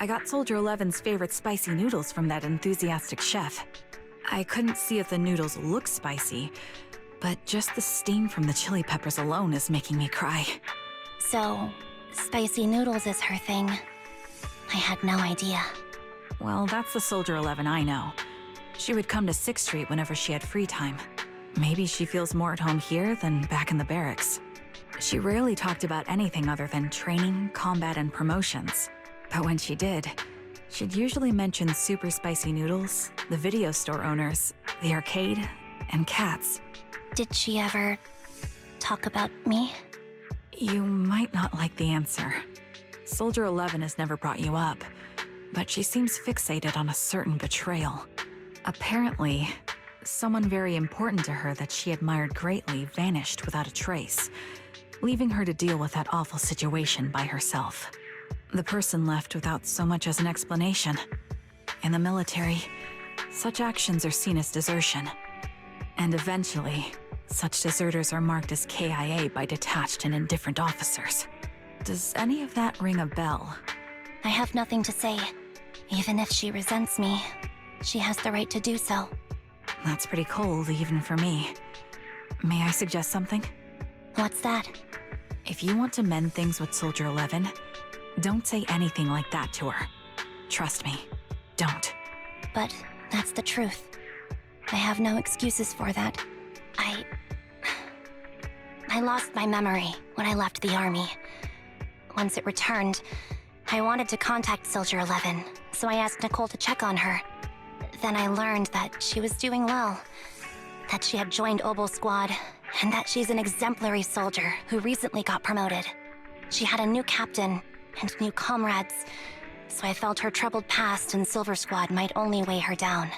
I got Soldier 11's favorite spicy noodles from that enthusiastic chef. I couldn't see if the noodles look spicy, but just the steam from the chili peppers alone is making me cry. So, spicy noodles is her thing. I had no idea. Well, that's the Soldier 11 I know. She would come to 6th Street whenever she had free time. Maybe she feels more at home here than back in the barracks. She rarely talked about anything other than training, combat, and promotions. But when she did, she'd usually mention super spicy noodles, the video store owners, the arcade, and cats. Did she ever talk about me? You might not like the answer. Soldier 11 has never brought you up, but she seems fixated on a certain betrayal. Apparently, someone very important to her that she admired greatly vanished without a trace, leaving her to deal with that awful situation by herself. The person left without so much as an explanation. In the military, such actions are seen as desertion. And eventually, such deserters are marked as KIA by detached and indifferent officers. Does any of that ring a bell? I have nothing to say. Even if she resents me, she has the right to do so. That's pretty cold, even for me. May I suggest something? What's that? If you want to mend things with Soldier 11, don't say anything like that to her. Trust me, don't. But that's the truth. I have no excuses for that. I lost my memory when I left the army. Once it returned, I wanted to contact Soldier 11, so I asked Nicole to check on her. Then I learned that she was doing well, that she had joined Obel Squad, and that she's an exemplary soldier who recently got promoted. She had a new captain and new comrades, so I felt her troubled past in Silver Squad might only weigh her down.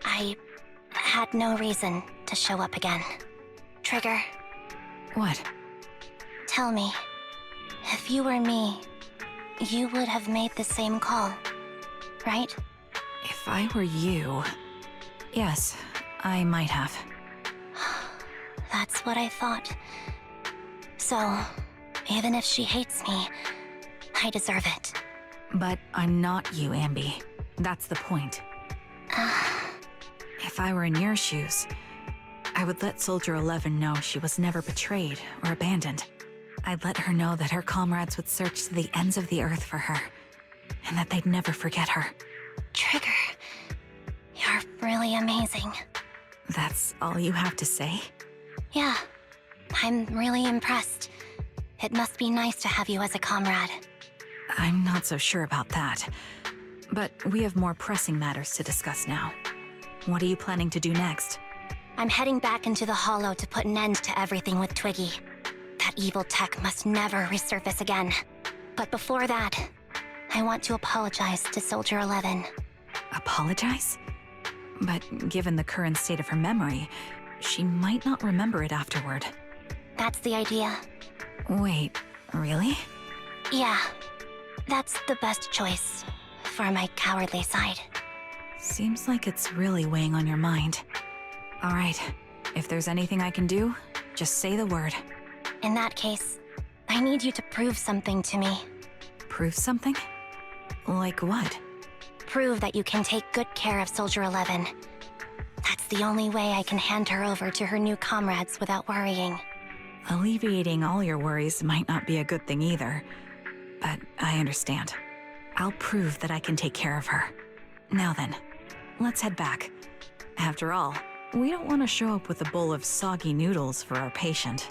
I had no reason to show up again. Trigger. What? Tell me, if you were me, you would have made the same call, right? If I were you... Yes, I might have. That's what I thought. So, even if she hates me, I deserve it. But I'm not you, Ambi. That's the point. If I were in your shoes, I would let Soldier 11 know she was never betrayed or abandoned. I'd let her know that her comrades would search to the ends of the earth for her, and that they'd never forget her. Trigger, you're really amazing. That's all you have to say? Yeah, I'm really impressed. It must be nice to have you as a comrade. I'm not so sure about that. But we have more pressing matters to discuss now. What are you planning to do next? I'm heading back into the Hollow to put an end to everything with Twiggy. That evil tech must never resurface again. But before that, I want to apologize to Soldier 11. Apologize? But given the current state of her memory, she might not remember it afterward. That's the idea. Wait, really? Yeah, that's the best choice for my cowardly side. Seems like it's really weighing on your mind. All right, if there's anything I can do, just say the word. In that case, I need you to prove something to me. Prove something? Like what? Prove that you can take good care of Soldier 11. That's the only way I can hand her over to her new comrades without worrying. Alleviating all your worries might not be a good thing either, but I understand. I'll prove that I can take care of her. Now then, let's head back. After all, we don't want to show up with a bowl of soggy noodles for our patient.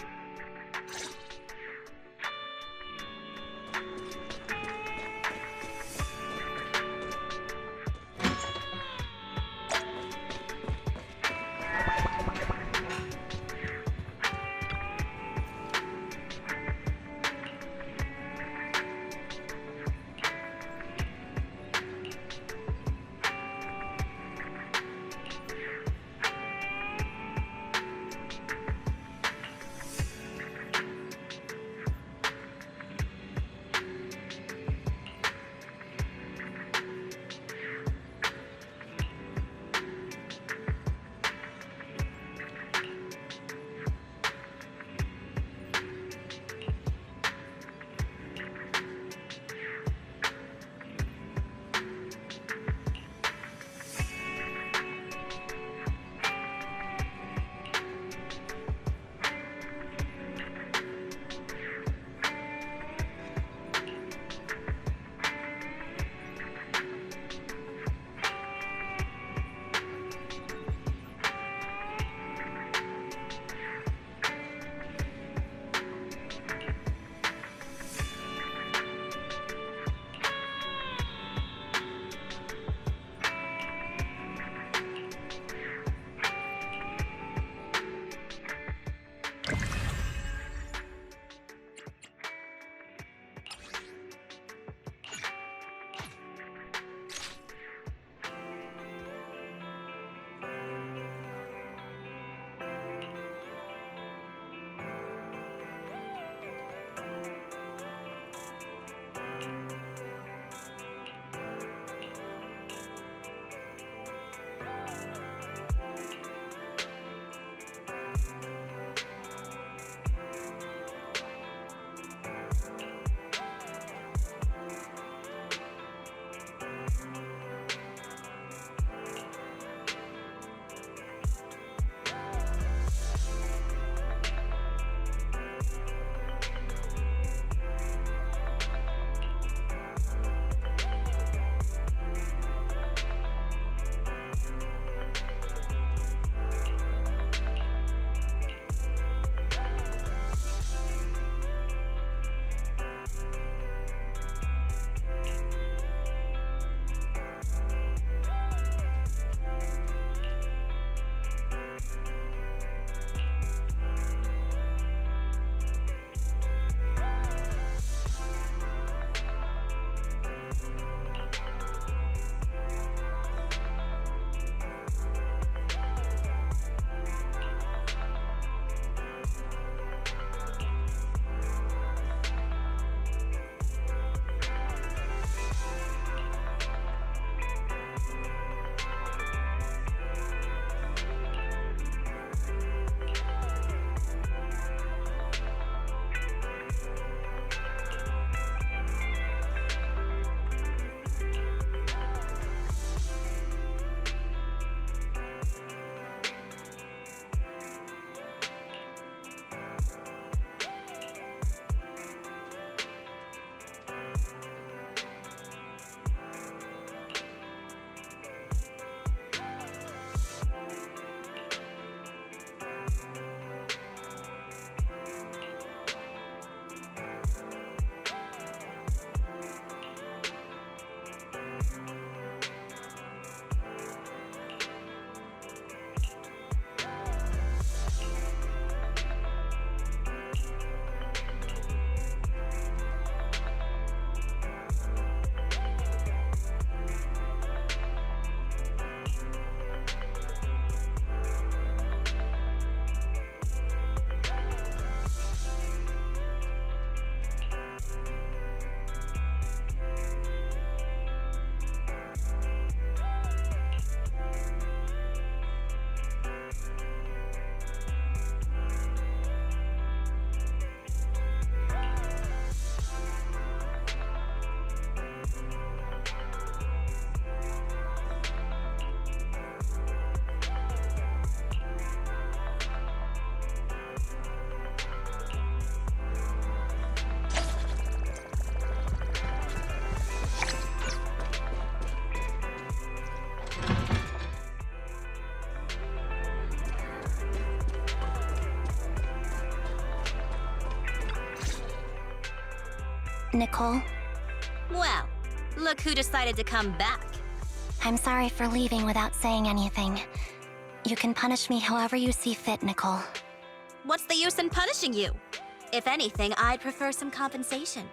Nicole? Well, look who decided to come back. I'm sorry for leaving without saying anything. You can punish me however you see fit, Nicole. What's the use in punishing you? If anything, I'd prefer some compensation.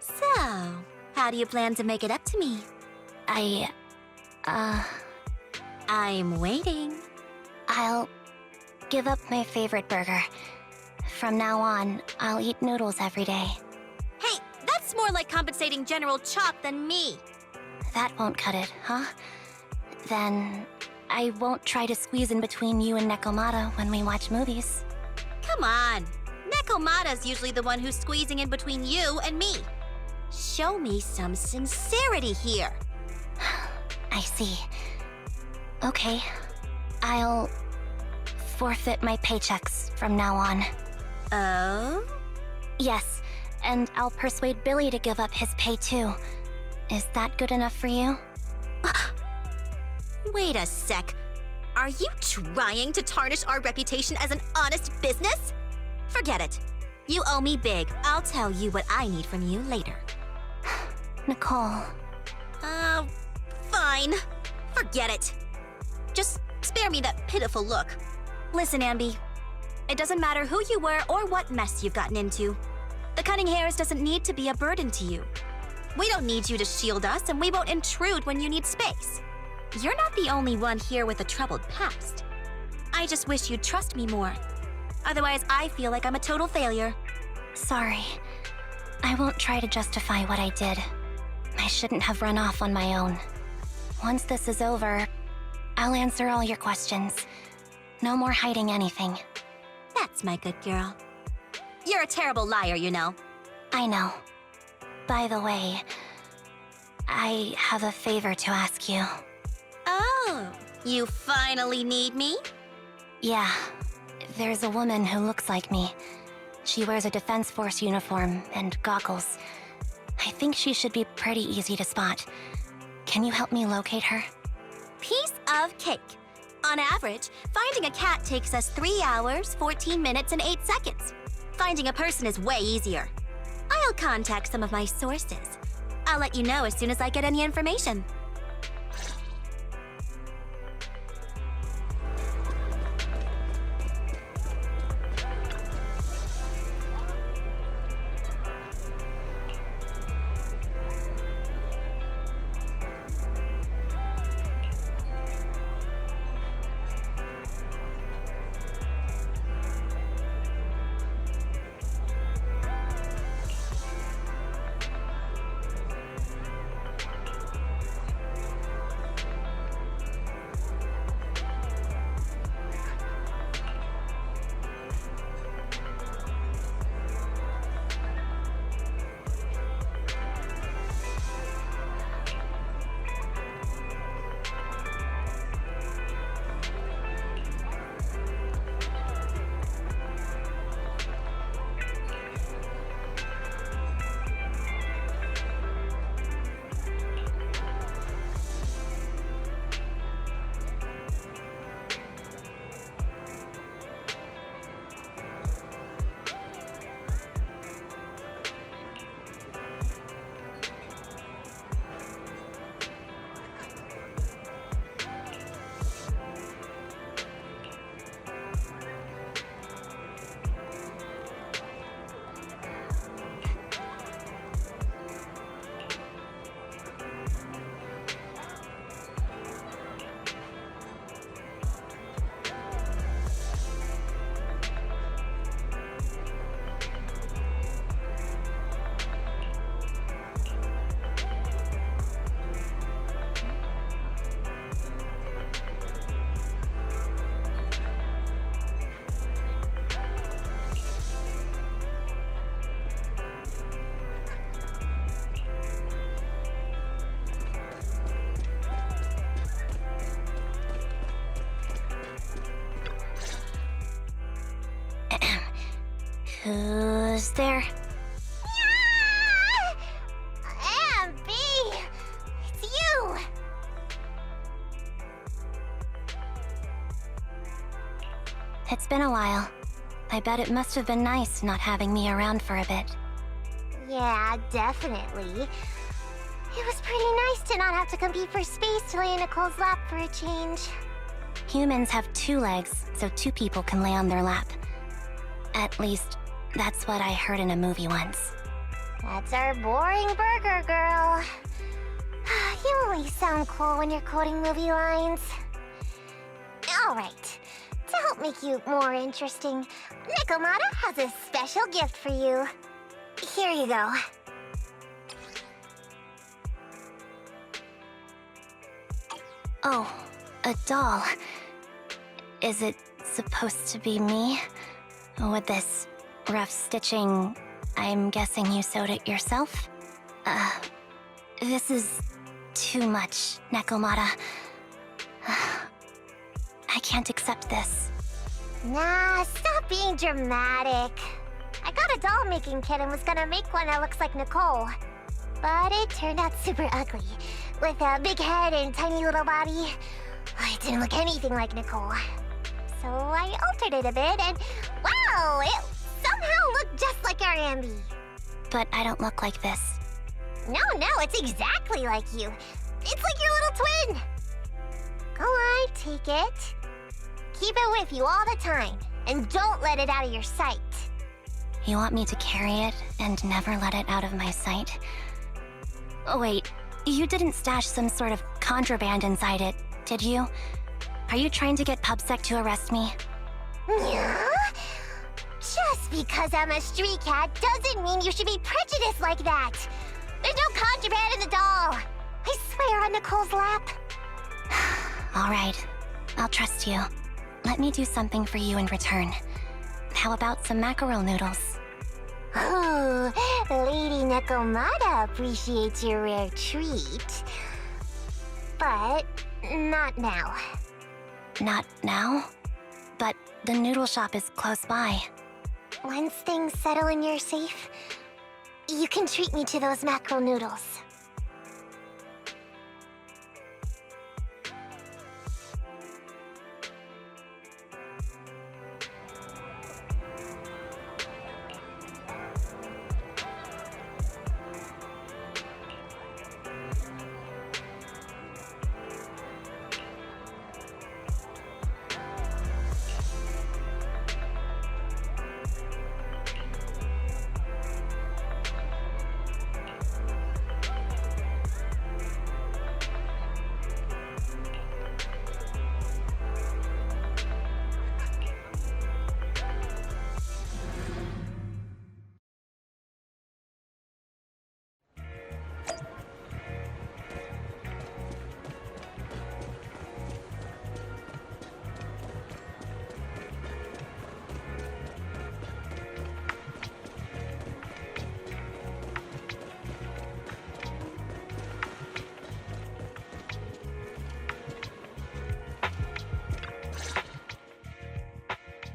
So, how do you plan to make it up to me? I'm waiting. I'll give up my favorite burger. From now on, I'll eat noodles every day. Hey, that's more like compensating General Chop than me. That won't cut it, huh? Then I won't try to squeeze in between you and Nekomata when we watch movies. Come on. Nekomata's usually the one who's squeezing in between you and me. Show me some sincerity here. I see. Okay. I'll forfeit my paychecks from now on. Oh? Yes, and I'll persuade Billy to give up his pay too. Is that good enough for you? Wait a sec. Are you trying to tarnish our reputation as an honest business? Forget it. You owe me big. I'll tell you what I need from you later. Nicole. Fine. Forget it. Just spare me that pitiful look. Listen, Ambi. It doesn't matter who you were or what mess you've gotten into. The cunning hairs doesn't need to be a burden to you. We don't need you to shield us, and we won't intrude when you need space. You're not the only one here with a troubled past. I just wish you'd trust me more. Otherwise, I feel like I'm a total failure. Sorry. I won't try to justify what I did. I shouldn't have run off on my own. Once this is over, I'll answer all your questions. No more hiding anything. That's my good girl. You're a terrible liar, you know. I know. By the way, I have a favor to ask you. Oh, you finally need me? Yeah. There's a woman who looks like me. She wears a Defense Force uniform and goggles. I think she should be pretty easy to spot. Can you help me locate her? Piece of cake. On average, finding a cat takes us 3 hours, 14 minutes, and 8 seconds. Finding a person is way easier. I'll contact some of my sources. I'll let you know as soon as I get any information. Who's there? Ambi! It's you! It's been a while. I bet it must have been nice not having me around for a bit. Yeah, definitely. It was pretty nice to not have to compete for space to lay in Nicole's lap for a change. Humans have 2 legs, so 2 people can lay on their lap. At least, that's what I heard in a movie once. That's our boring burger girl. You always sound cool when you're quoting movie lines. Alright, to help make you more interesting, Nikomata has a special gift for you. Here you go. Oh, a doll. Is it supposed to be me? With this rough stitching, I'm guessing you sewed it yourself? This is too much, Nekomata. I can't accept this. Nah, stop being dramatic. I got a doll-making kit and was gonna make one that looks like Nicole. But it turned out super ugly, with a big head and tiny little body. It didn't look anything like Nicole. So I altered it a bit and, wow, it somehow looked just like our Ambi. But I don't look like this. No, it's exactly like you. It's like your little twin. Go on, take it. Keep it with you all the time, and don't let it out of your sight. You want me to carry it and never let it out of my sight? Oh, wait, you didn't stash some sort of contraband inside it, did you? Are you trying to get PubSec to arrest me? Yeah? Just because I'm a street cat doesn't mean you should be prejudiced like that. There's no contraband in the doll. I swear on Nicole's lap. All right, I'll trust you. Let me do something for you in return. How about some mackerel noodles? Ooh, Lady Nekomata appreciates your rare treat. But not now. Not now? But the noodle shop is close by. Once things settle and you're safe, you can treat me to those mackerel noodles.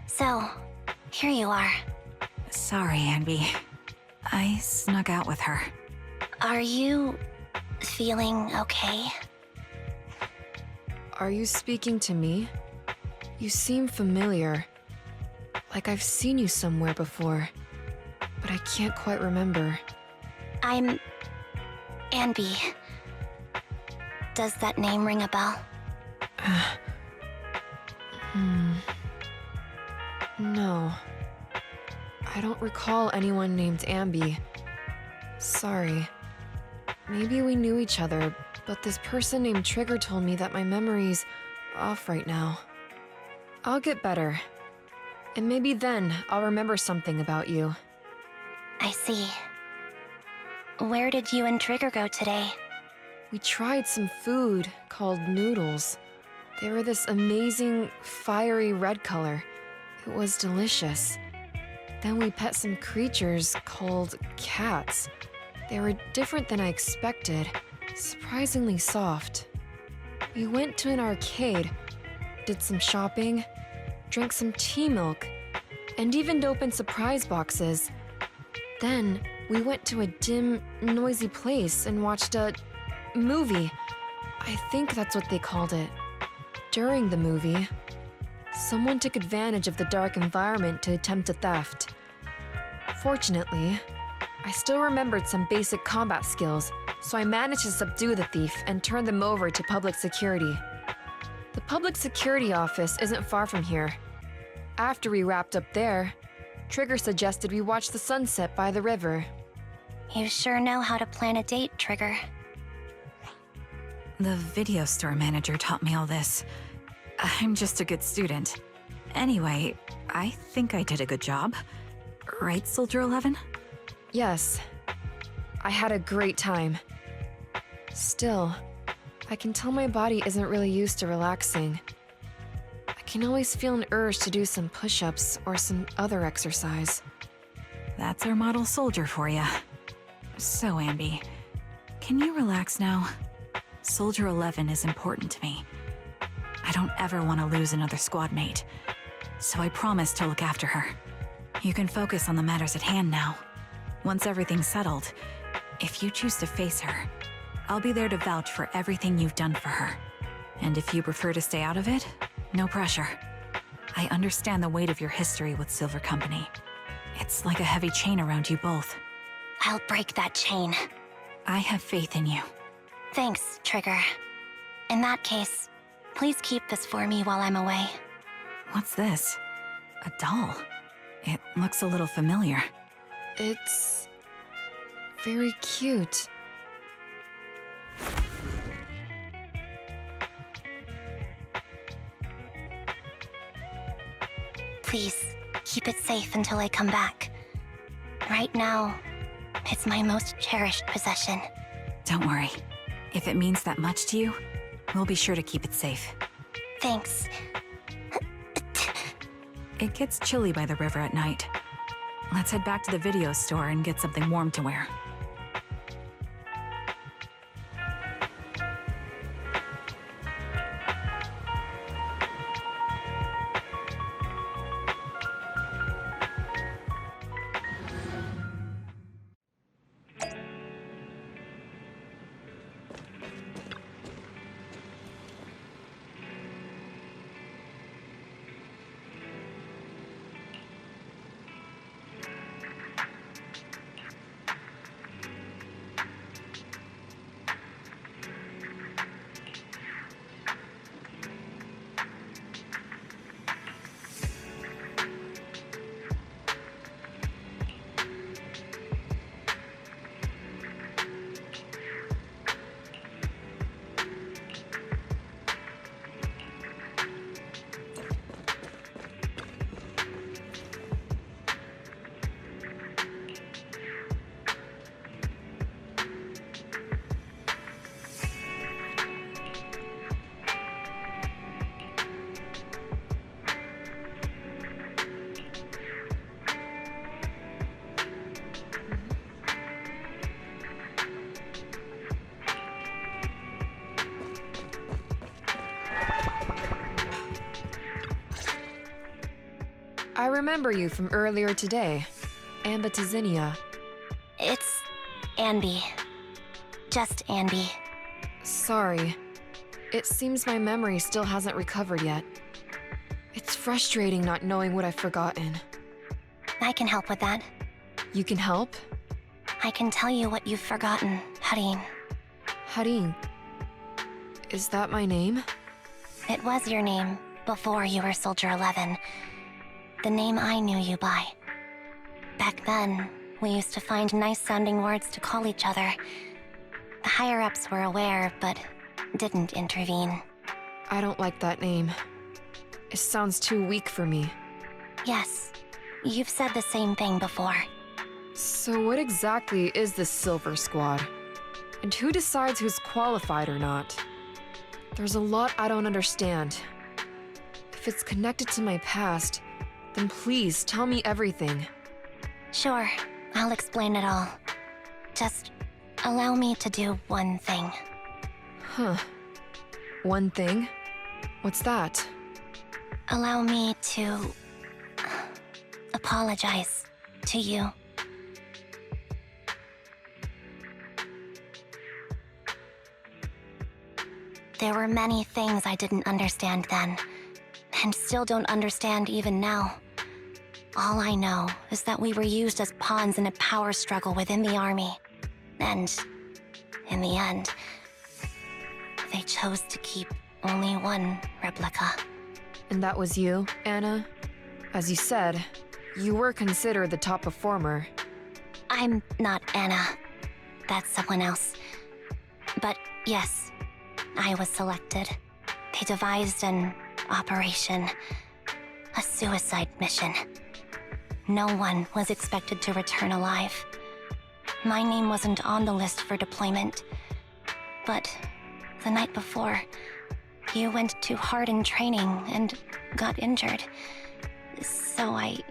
So, here you are. Sorry, Anby. I snuck out with her. Are you feeling okay? Are you speaking to me? You seem familiar. Like I've seen you somewhere before, but I can't quite remember. I'm Anby. Does that name ring a bell? No. I don't recall anyone named Ambi. Sorry. Maybe we knew each other, but this person named Trigger told me that my memory's off right now. I'll get better. And maybe then I'll remember something about you. I see. Where did you and Trigger go today? We tried some food called noodles. They were this amazing, fiery red color. It was delicious. Then we pet some creatures called cats. They were different than I expected, surprisingly soft. We went to an arcade, did some shopping, drank some tea milk, and even opened surprise boxes. Then we went to a dim, noisy place and watched a movie. I think that's what they called it. During the movie, someone took advantage of the dark environment to attempt a theft. Fortunately, I still remembered some basic combat skills, so I managed to subdue the thief and turn them over to public security. The public security office isn't far from here. After we wrapped up there, Trigger suggested we watch the sunset by the river. You sure know how to plan a date, Trigger. The video store manager taught me all this. I'm just a good student. Anyway, I think I did a good job. Right, Soldier 11? Yes. I had a great time. Still, I can tell my body isn't really used to relaxing. I can always feel an urge to do some push-ups or some other exercise. That's our model soldier for ya. So, Ambi, can you relax now? Soldier 11 is important to me. I don't ever want to lose another squad mate, so I promise to look after her. You can focus on the matters at hand now. Once everything's settled, if you choose to face her, I'll be there to vouch for everything you've done for her. And if you prefer to stay out of it, no pressure. I understand the weight of your history with Silver Company. It's like a heavy chain around you both. I'll break that chain. I have faith in you. Thanks, Trigger. In that case, please keep this for me while I'm away. What's this? A doll? It looks a little familiar. It's very cute. Please, keep it safe until I come back. Right now, it's my most cherished possession. Don't worry. If it means that much to you, we'll be sure to keep it safe. Thanks. It gets chilly by the river at night. Let's head back to the video store and get something warm to wear. I remember you from earlier today. Ambitizinia. It's Anby. Just Anby. Sorry. It seems my memory still hasn't recovered yet. It's frustrating not knowing what I've forgotten. I can help with that. You can help? I can tell you what you've forgotten, Harin. Harin. Is that my name? It was your name before you were Soldier 11. The name I knew you by. Back then, we used to find nice-sounding words to call each other. The higher-ups were aware, but didn't intervene. I don't like that name. It sounds too weak for me. Yes, you've said the same thing before. So what exactly is this Silver Squad? And who decides who's qualified or not? There's a lot I don't understand. If it's connected to my past, then please tell me everything. Sure, I'll explain it all. Just allow me to do one thing. Huh. One thing? What's that? Allow me to apologize to you. There were many things I didn't understand then, and still don't understand even now. All I know is that we were used as pawns in a power struggle within the army. And in the end, they chose to keep only one replica. And that was you, Anna? As you said, you were considered the top performer. I'm not Anna. That's someone else. But yes, I was selected. They devised an operation, a suicide mission. No one was expected to return alive. My name wasn't on the list for deployment. But the night before, you went too hard in training and got injured. So I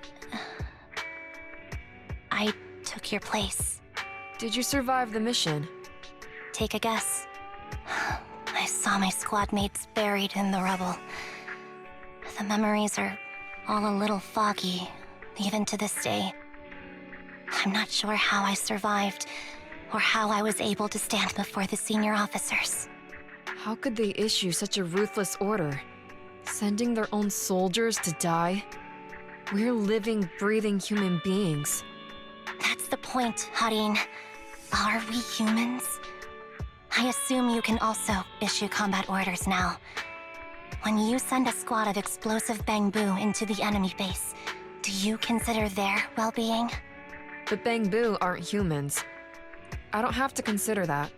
took your place. Did you survive the mission? Take a guess. I saw my squad mates buried in the rubble. The memories are all a little foggy, even to this day. I'm not sure how I survived, or how I was able to stand before the senior officers. How could they issue such a ruthless order? Sending their own soldiers to die? We're living, breathing human beings. That's the point, Harin. Are we humans? I assume you can also issue combat orders now. When you send a squad of explosive bamboo into the enemy base, do you consider their well-being? But Bangbu aren't humans. I don't have to consider that.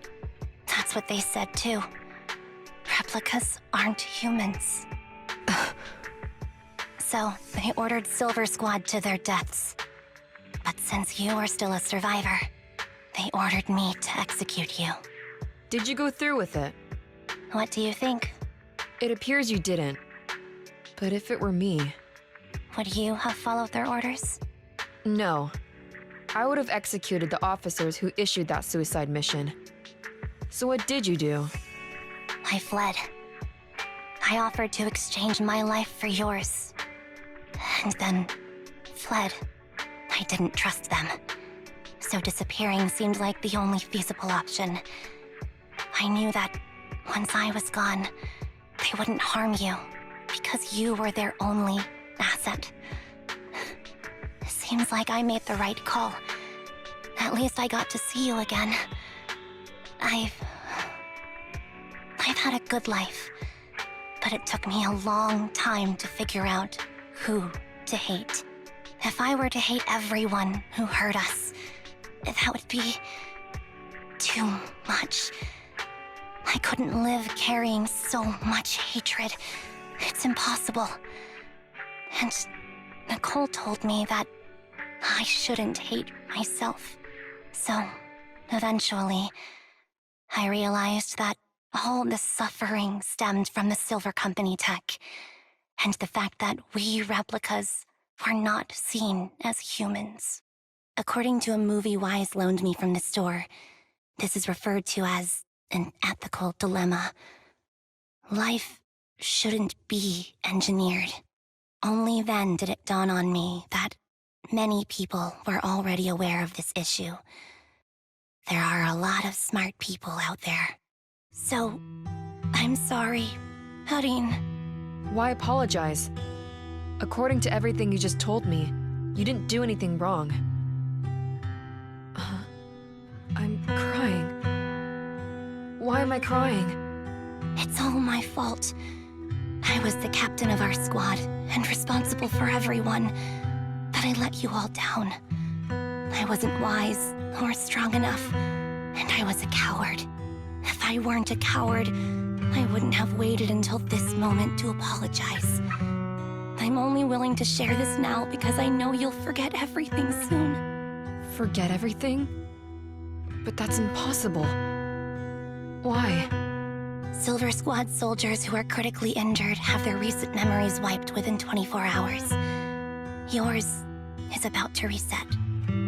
That's what they said too. Replicas aren't humans. So, they ordered Silver Squad to their deaths. But since you are still a survivor, they ordered me to execute you. Did you go through with it? What do you think? It appears you didn't. But if it were me... Would you have followed their orders? No. I would have executed the officers who issued that suicide mission. So what did you do? I fled. I offered to exchange my life for yours. And then fled. I didn't trust them. So disappearing seemed like the only feasible option. I knew that once I was gone, they wouldn't harm you, because you were their only asset. Seems like I made the right call. At least I got to see you again. I've had a good life, but it took me a long time to figure out who to hate. If I were to hate everyone who hurt us, that would be too much. I couldn't live carrying so much hatred. It's impossible. And Nicole told me that I shouldn't hate myself. So, eventually, I realized that all the suffering stemmed from the Silver Company tech, and the fact that we replicas were not seen as humans. According to a movie Wise loaned me from the store, this is referred to as an ethical dilemma. Life shouldn't be engineered. Only then did it dawn on me that many people were already aware of this issue. There are a lot of smart people out there. So, I'm sorry, Harin. Why apologize? According to everything you just told me, you didn't do anything wrong. I'm crying. Why am I crying? It's all my fault. I was the captain of our squad and responsible for everyone, but I let you all down. I wasn't wise or strong enough, and I was a coward. If I weren't a coward, I wouldn't have waited until this moment to apologize. I'm only willing to share this now because I know you'll forget everything soon. Forget everything? But that's impossible. Why? Silver Squad soldiers who are critically injured have their recent memories wiped within 24 hours. Yours is about to reset.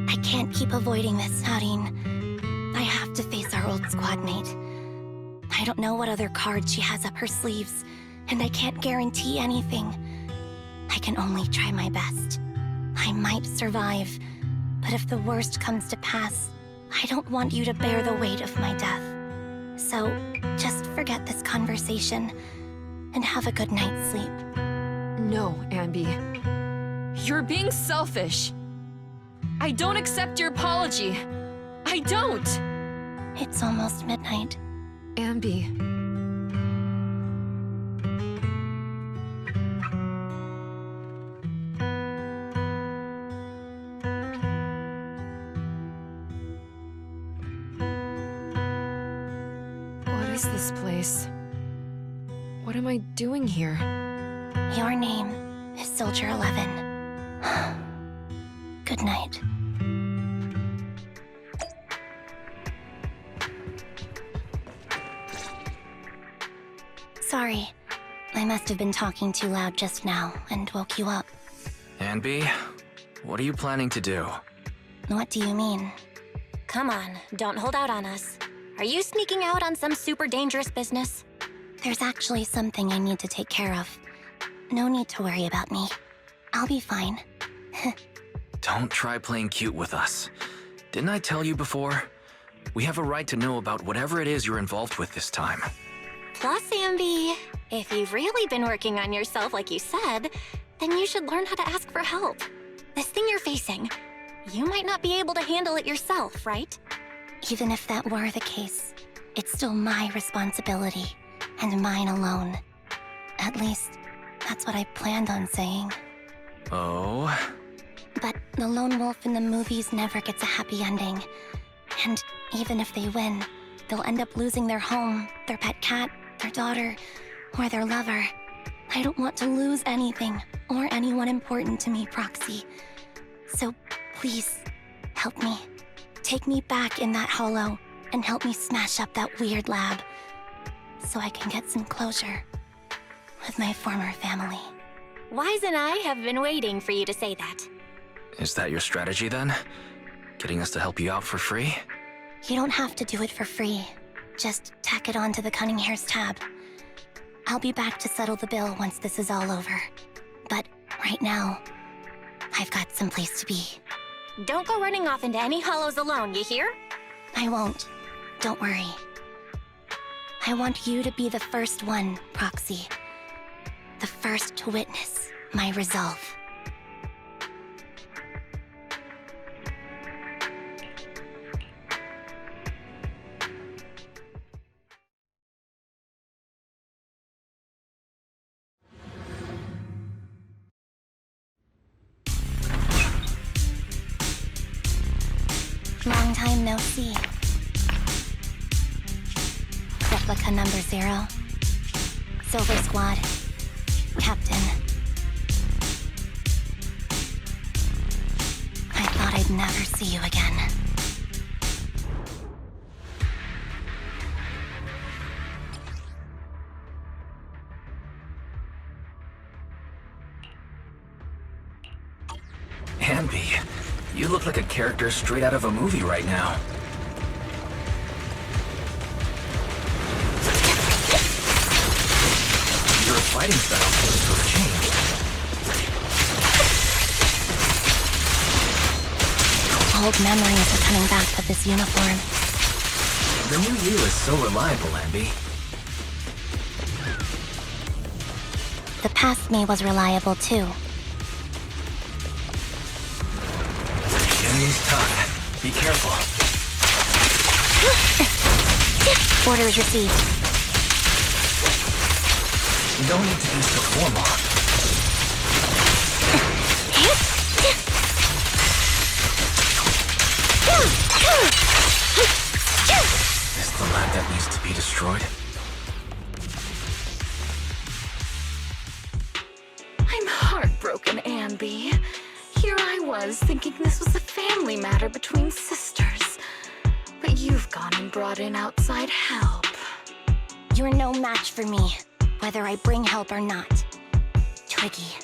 I can't keep avoiding this, Harin. I have to face our old squad mate. I don't know what other cards she has up her sleeves, and I can't guarantee anything. I can only try my best. I might survive, but if the worst comes to pass, I don't want you to bear the weight of my death. So, just forget this conversation, and have a good night's sleep. No, Ambi. You're being selfish. I don't accept your apology. I don't! It's almost midnight. Ambi. What is this place? What am I doing here? Your name is Soldier 11. Good night. Sorry. I must have been talking too loud just now and woke you up. Anby, what are you planning to do? What do you mean? Come on, don't hold out on us. Are you sneaking out on some super dangerous business? There's actually something I need to take care of. No need to worry about me. I'll be fine. Don't try playing cute with us. Didn't I tell you before? We have a right to know about whatever it is you're involved with this time. Plus, Ambi, if you've really been working on yourself like you said, then you should learn how to ask for help. This thing you're facing, you might not be able to handle it yourself, right? Even if that were the case, it's still my responsibility, and mine alone. At least, that's what I planned on saying. Oh? But the lone wolf in the movies never gets a happy ending. And even if they win, they'll end up losing their home, their pet cat, their daughter, or their lover. I don't want to lose anything, or anyone important to me, Proxy. So please, help me. Take me back in that hollow, and help me smash up that weird lab, so I can get some closure with my former family. Wise and I have been waiting for you to say that. Is that your strategy then? Getting us to help you out for free? You don't have to do it for free. Just tack it on to the Cunning Hair's tab. I'll be back to settle the bill once this is all over. But right now, I've got someplace to be. Don't go running off into any hollows alone, you hear? I won't. Don't worry. I want you to be the first one, Proxy. The first to witness my resolve. Long time no see. Replica number 0. Silver Squad. Captain. I thought I'd never see you again. Anby, you look like a character straight out of a movie right now. Your fighting style seems to have changed. Old memories are coming back of this uniform. The new you is so reliable, Anby. The past me was reliable too. Enemy's tough. Be careful. Orders received. No need to be so formal. Is the lab that needs to be destroyed? I'm heartbroken, Ambi. Here I was, thinking this was a family matter between sisters. But you've gone and brought in outside help. You're no match for me, whether I bring help or not. Twiggy,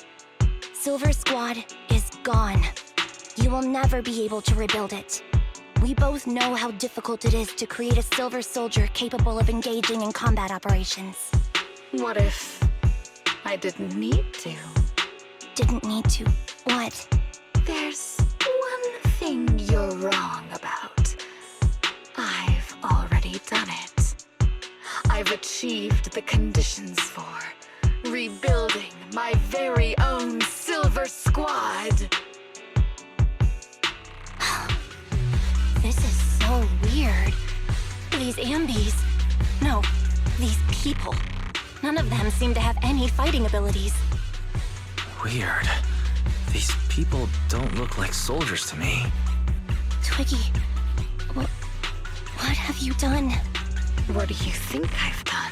Silver Squad is gone. You will never be able to rebuild it. We both know how difficult it is to create a Silver Soldier capable of engaging in combat operations. What if I didn't need to? Didn't need to. What? There's one thing you're wrong about. I've already done it. I've achieved the conditions for rebuilding my very own Silver Silver Squad! This is so weird. These ambies... No, these people. None of them seem to have any fighting abilities. Weird. These people don't look like soldiers to me. Twiggy, what have you done? What do you think I've done?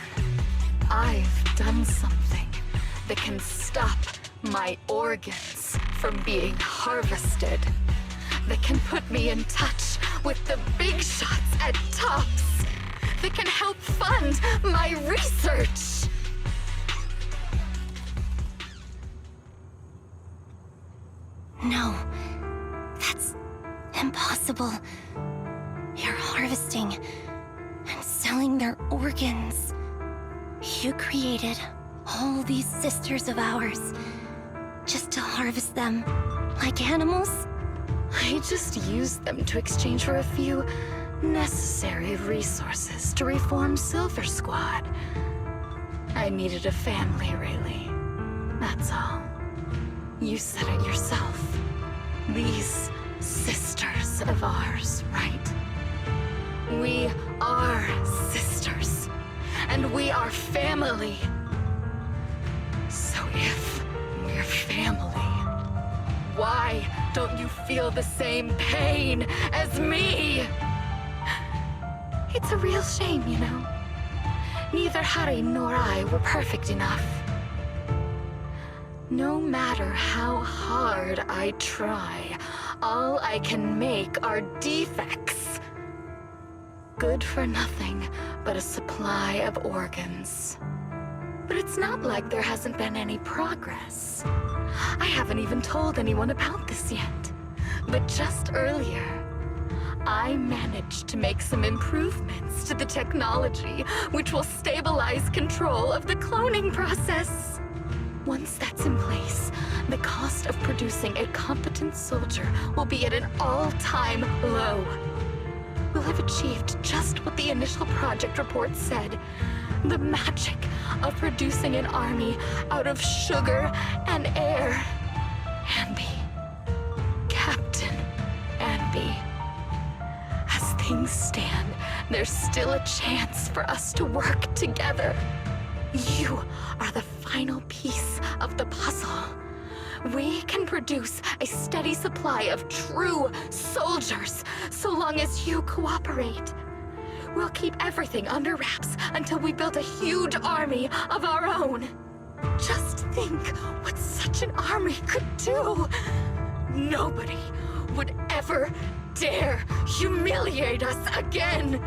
I've done something that can stop my organs from being harvested. That can put me in touch with the big shots at Tops. That can help fund my research. No, that's impossible. You're harvesting and selling their organs. You created all these sisters of ours just to harvest them like animals? I just used them to exchange for a few necessary resources to reform Silver Squad. I needed a family, really. That's all. You said it yourself. These sisters of ours, right? We are sisters. And we are family. So if we're family, why don't you feel the same pain as me? It's a real shame, you know. Neither Harry nor I were perfect enough. No matter how hard I try, all I can make are defects. Good for nothing but a supply of organs. But it's not like there hasn't been any progress. I haven't even told anyone about this yet. But just earlier, I managed to make some improvements to the technology which will stabilize control of the cloning process. Once that's in place, the cost of producing a competent soldier will be at an all-time low. We'll have achieved just what the initial project report said. The magic of producing an army out of sugar and air. Ambi. Captain Ambi. As things stand, there's still a chance for us to work together. You are the final piece of the puzzle. We can produce a steady supply of true soldiers, so long as you cooperate. We'll keep everything under wraps until we build a huge army of our own. Just think what such an army could do. Nobody would ever dare humiliate us again.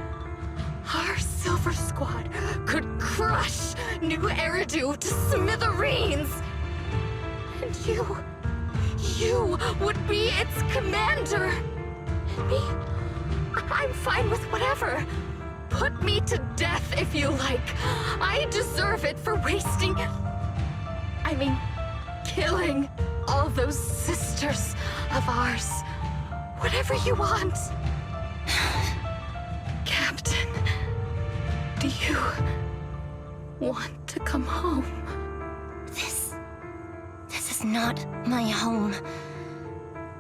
Our Silver Squad could crush New Eridu to smithereens. And you would be its commander. Me? I'm fine with whatever. Put me to death if you like. I deserve it for killing all those sisters of ours. Whatever you want. Captain, do you want to come home? This is not my home.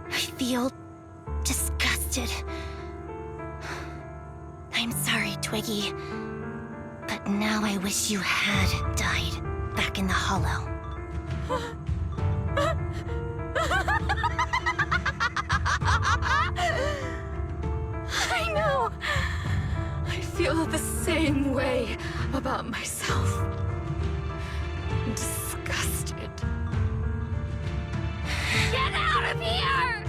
I feel disgusted. I'm sorry, Twiggy. But now I wish you had died back in the Hollow. I know. I feel the same way about myself. Disgusted. Get out of here!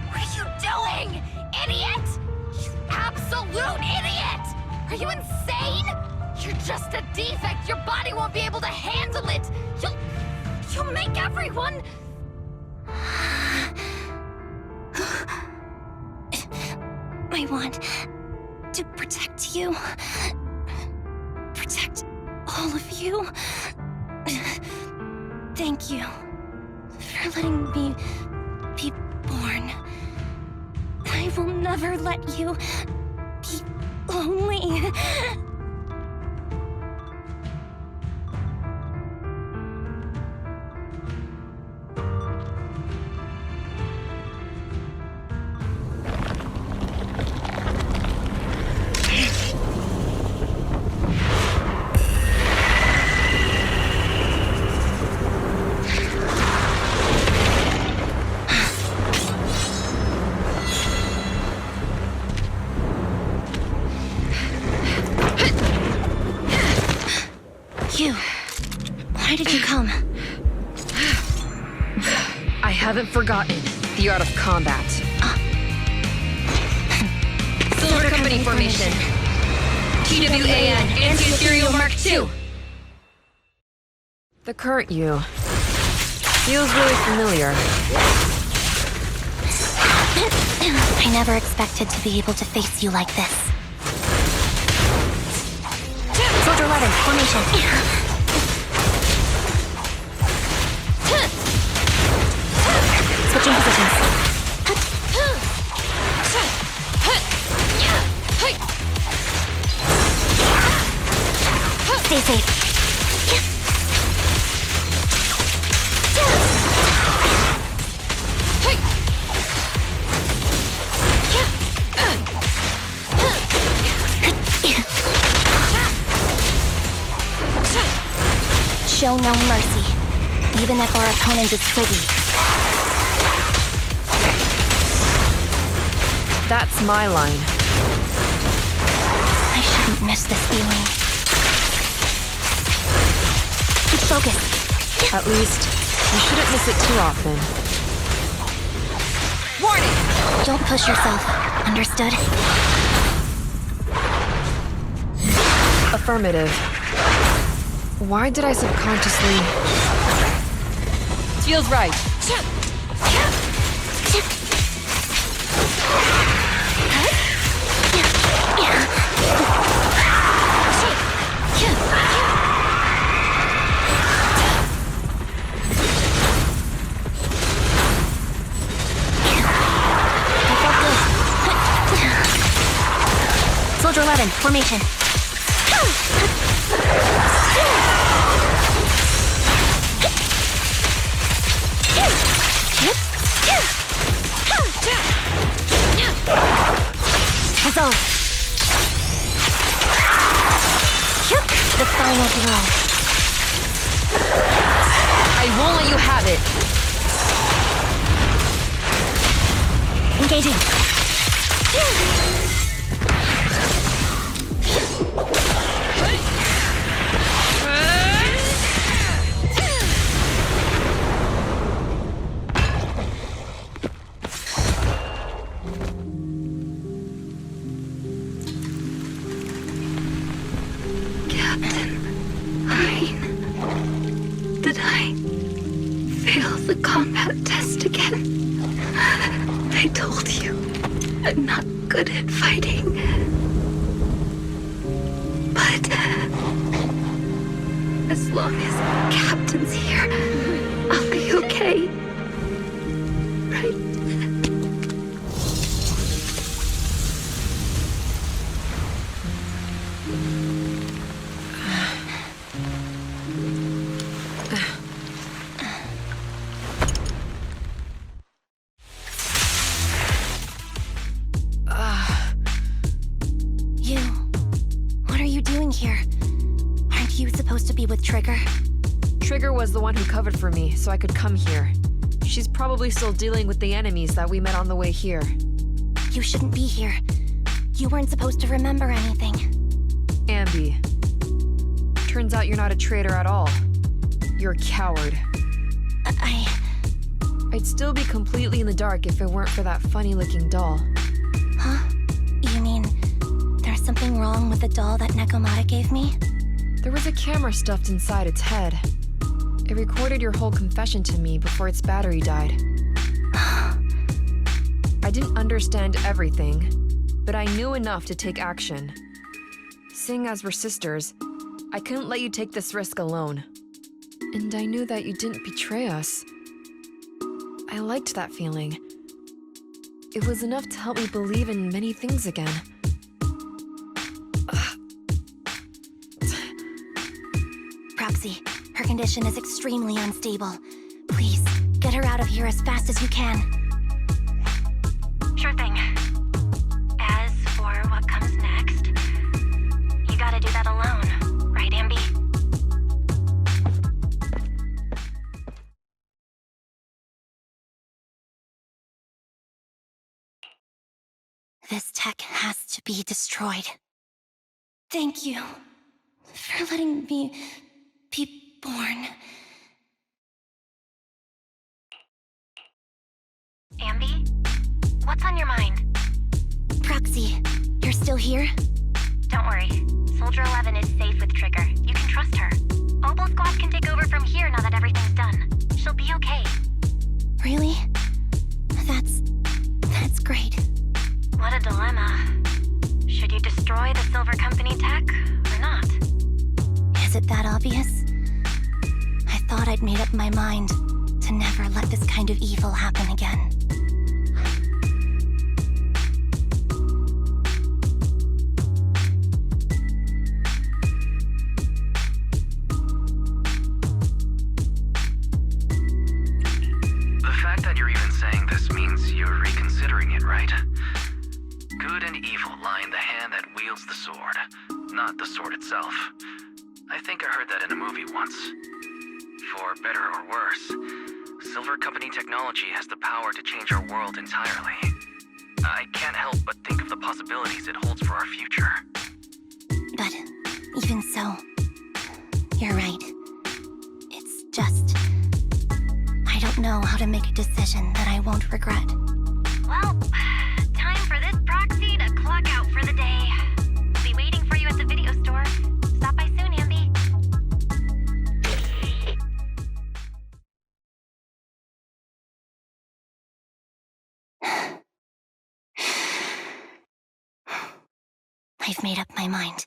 What are you doing, idiot? You absolute idiot! Are you insane? You're just a defect. Your body won't be able to handle it. You'll make everyone... I want to protect you. Protect all of you. Thank you for letting me be born. I will never let you be lonely. You. Why did you come? I haven't forgotten the art of combat. Silver Company formation. TWAN, Anti-Ethereal Mark II. The current you feels really familiar. I never expected to be able to face you like this. Soldier 11, formation. Switching positions. Stay safe. Show no mercy, even if our opponent is pretty. That's my line. I shouldn't miss this feeling. Keep focused. At least, you shouldn't miss it too often. Warning! Don't push yourself. Understood? Affirmative. Why did I subconsciously... Feels right. Soldier 11, formation. Resolve. The final blow. I won't let you have it. Engaging. Did I fail the combat test again? I told you, I'm not good at fighting. But as long as Captain's here, I'll be okay. Right? You. What are you doing here? Aren't you supposed to be with Trigger? Trigger was the one who covered for me, so I could come here. She's probably still dealing with the enemies that we met on the way here. You shouldn't be here. You weren't supposed to remember anything. Ambi. Turns out you're not a traitor at all. You're a coward. I'd still be completely in the dark if it weren't for that funny-looking doll. Huh? You mean there's something wrong with the doll that Nekomata gave me? There was a camera stuffed inside its head. It recorded your whole confession to me before its battery died. I didn't understand everything, but I knew enough to take action. Seeing as we're sisters, I couldn't let you take this risk alone. And I knew that you didn't betray us. I liked that feeling. It was enough to help me believe in many things again. Proxy. Her condition is extremely unstable. Please, get her out of here as fast as you can. Sure thing. As for what comes next, you gotta do that alone, right, Ambi? This tech has to be destroyed. Thank you for letting me be born. Ambi? What's on your mind? Proxy, you're still here? Don't worry. Soldier 11 is safe with Trigger. You can trust her. Oboe Squad can take over from here now that everything's done. She'll be okay. Really? That's great. What a dilemma. Should you destroy the Silver Company tech, or not? Is it that obvious? I thought I'd made up my mind to never let this kind of evil happen again. The fact that you're even saying this means you're reconsidering it, right? Good and evil lie in the hand that wields the sword, not the sword itself. I think I heard that in a movie once. For better or worse, Silver Company technology has the power to change our world entirely. I can't help but think of the possibilities it holds for our future. But even so, you're right. It's just, I don't know how to make a decision that I won't regret. Well, time for this proxy to clock out for the day. I'll be waiting for you at the video store. Stop by soon, Ambi. I've made up my mind.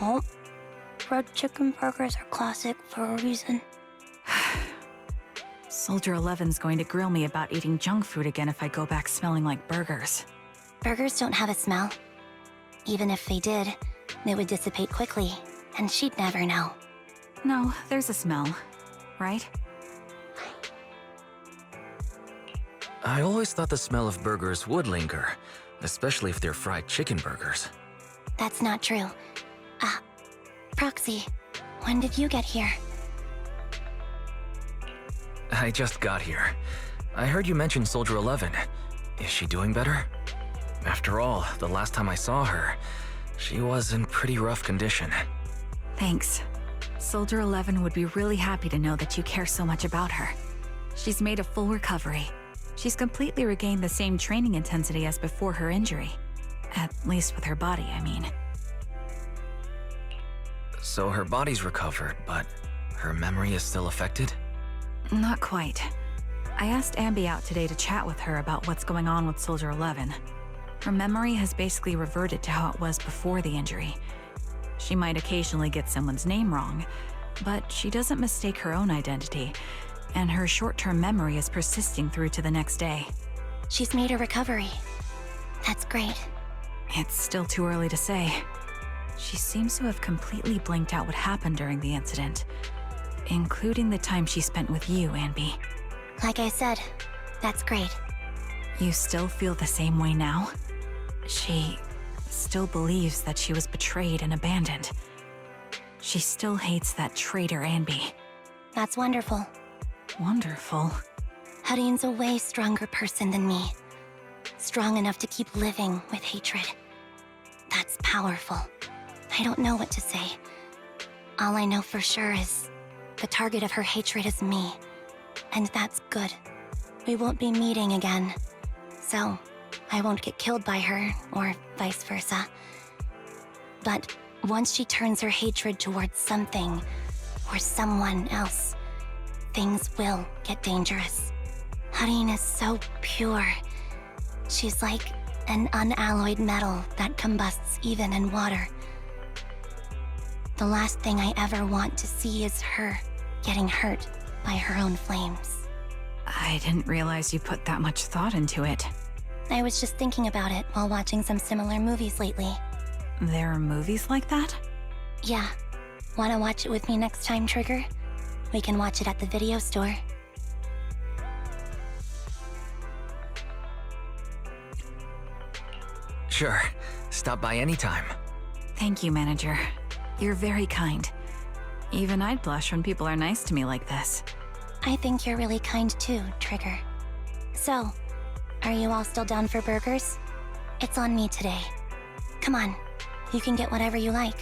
Oh, red chicken burgers are classic for a reason. Soldier 11's going to grill me about eating junk food again if I go back smelling like burgers. Burgers don't have a smell. Even if they did, they would dissipate quickly, and she'd never know. No, there's a smell, right? I always thought the smell of burgers would linger, especially if they're fried chicken burgers. That's not true. Proxy, when did you get here? I just got here. I heard you mention Soldier 11. Is she doing better? After all, the last time I saw her, she was in pretty rough condition. Thanks. Soldier 11 would be really happy to know that you care so much about her. She's made a full recovery. She's completely regained the same training intensity as before her injury. At least with her body, I mean. So her body's recovered, but Her memory is still affected? Not quite. I asked Ambi out today to chat with her about what's going on with Soldier 11. Her memory has basically reverted to how it was before the injury. She might occasionally get someone's name wrong, but she doesn't mistake her own identity, and her short-term memory is persisting through to the next day. She's made a recovery. That's great. It's still too early to say. She seems to have completely blanked out what happened during the incident, including the time she spent with you, Ambi. Like I said, that's great. You still feel the same way now? She still believes that she was betrayed and abandoned. She still hates that traitor Ambi. That's wonderful. Wonderful. Hadine's a way stronger person than me. Strong enough to keep living with hatred. That's powerful. I don't know what to say. All I know for sure is the target of her hatred is me. And that's good. We won't be meeting again. So, I won't get killed by her, or vice versa. But once she turns her hatred towards something, or someone else, things will get dangerous. Hadine is so pure. She's like an unalloyed metal that combusts even in water. The last thing I ever want to see is her getting hurt by her own flames. I didn't realize you put that much thought into it. I was just thinking about it while watching some similar movies lately. There are movies like that? Yeah. Wanna watch it with me next time, Trigger? We can watch it at the video store. Sure. Stop by anytime. Thank you, Manager. You're very kind. Even I'd blush when people are nice to me like this. I think you're really kind too, Trigger. So, are you all still down for burgers? It's on me today. Come on, you can get whatever you like.